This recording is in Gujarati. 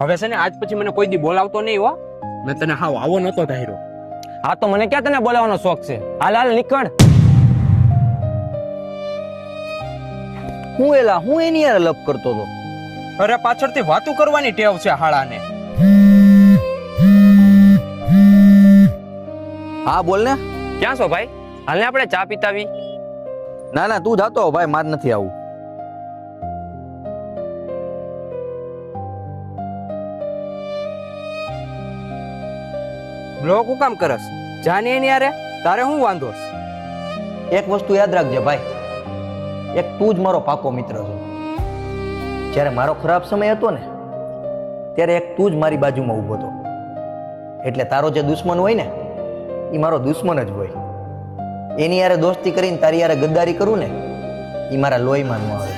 હવે છે ને આજ પછી મને કોઈ દી બોલાવતો નહીં હો. મેં તને હાવ આવો નતો ધાર્યો. હા તો મને ક્યાં તને બોલાવવાનો શોખ છે? હાલ હાલ નીકળ. હું એની યાર લપ કરતો હતો. અરે પાછળથી વાતું કરવાની ટેવ છે હાળાને. હા બોલ ને. ક્યાં છો ભાઈ? હાલ ને આપણે ચા પીતાવી. ના ના તું જાતો ભાઈ, માર નથી આવું. બ્લોક હું કામ કરસ? જાને એની યારે તારે શું વાંધો છે? એક વસ્તુ યાદ રાખજે ભાઈ, એક તું જ મારો પાકો મિત્ર છો. જ્યારે મારો ખરાબ સમય હતો ને ત્યારે એક તું જ મારી બાજુમાં ઊભો હતો. એટલે તારો જે દુશ્મન હોય ને એ મારો દુશ્મન જ હોય. એની યારે દોસ્તી કરીને તારી યારે ગદ્દારી કરું ને એ મારા લોહીમાં ન આવે.